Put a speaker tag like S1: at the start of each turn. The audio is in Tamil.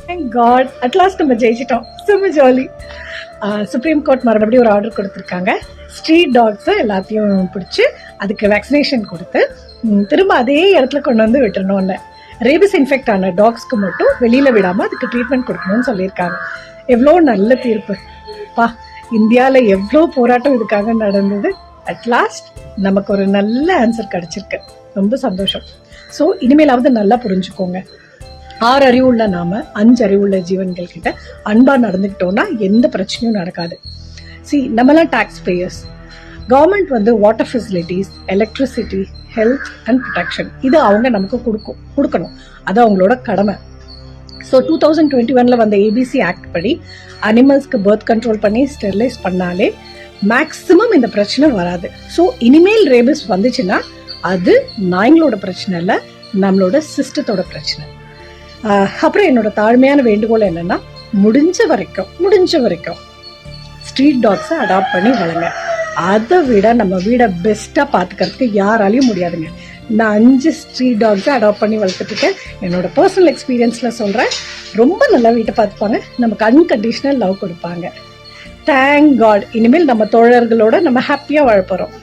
S1: தேங்க் காட் அட்லாஸ்ட் நம்ம ஜெயிச்சிட்டோம். செம்ம ஜாலி. சுப்ரீம் கோர்ட் மறுபடியும் ஒரு ஆர்டர் கொடுத்துருக்காங்க. ஸ்ட்ரீட் டாக்ஸை எல்லாத்தையும் பிடிச்சி அதுக்கு வேக்சினேஷன் கொடுத்து திரும்ப அதே இடத்துல கொண்டு வந்து விட்டுறணும்னு. ரேபிஸ் இன்ஃபெக்ட் ஆன டாக்ஸ்க்கு மட்டும் வெளியில் விடாமல் அதுக்கு ட்ரீட்மெண்ட் கொடுக்கணும்னு சொல்லியிருக்காங்க. எவ்வளோ நல்ல தீர்ப்பு பா. இந்தியாவில் எவ்வளோ போராட்டம் இதுக்காக நடந்தது. அட்லாஸ்ட் நமக்கு ஒரு நல்ல ஆன்சர் கிடச்சிருக்கு. ரொம்ப சந்தோஷம். ஸோ இனிமேலாவது நல்லா புரிஞ்சுக்கோங்க. 6 அறிவுள்ள நாம 5 அறிவுள்ள ஜீவன்கள் கிட்ட அன்பா நடந்துக்கிட்டோம்னா எந்த பிரச்சனையும் நடக்காது. நம்மளாம் டாக்ஸ் பேயர்ஸ். கவர்மெண்ட் வந்து water facilities, electricity, health and protection இது அவங்க நமக்கு கொடுக்கணும். அது அவங்களோட கடமை. ஸோ 2021 வந்த ஏபிசி ஆக்ட் படி அனிமல்ஸ்க்கு பர்த் கண்ட்ரோல் பண்ணி ஸ்டெரிலைஸ் பண்ணாலே மேக்சிமம் இந்த பிரச்சனை வராது. ஸோ இனிமேல் ரேபிஸ் வந்துச்சுன்னா அது நாய்களோட பிரச்சனை இல்லை, நம்மளோட சிஸ்டத்தோட பிரச்சனை. அப்புறம் என்னோட தாழ்மையான வேண்டுகோள் என்னன்னா, முடிஞ்ச வரைக்கும் ஸ்ட்ரீட் டாக்ஸை அடாப்ட் பண்ணி வளங்க. அதை விட நம்ம வீடை பெஸ்ட்டாக பார்த்துக்கிறதுக்கு யாராலையும் முடியாதுங்க. நான் 5 ஸ்ட்ரீட் டாக்ஸை அடாப்ட் பண்ணி வளர்த்துட்ருக்கேன். என்னோட பர்சனல் எக்ஸ்பீரியன்ஸில் சொல்கிறேன். ரொம்ப நல்லா வீட்டை பார்த்துப்பாங்க, நமக்கு அன்கண்டிஷனல் லவ் கொடுப்பாங்க. Thank God. இனிமேல் நம்ம தோழர்களோட நம்ம ஹாப்பியாக வாழ போகிறோம்.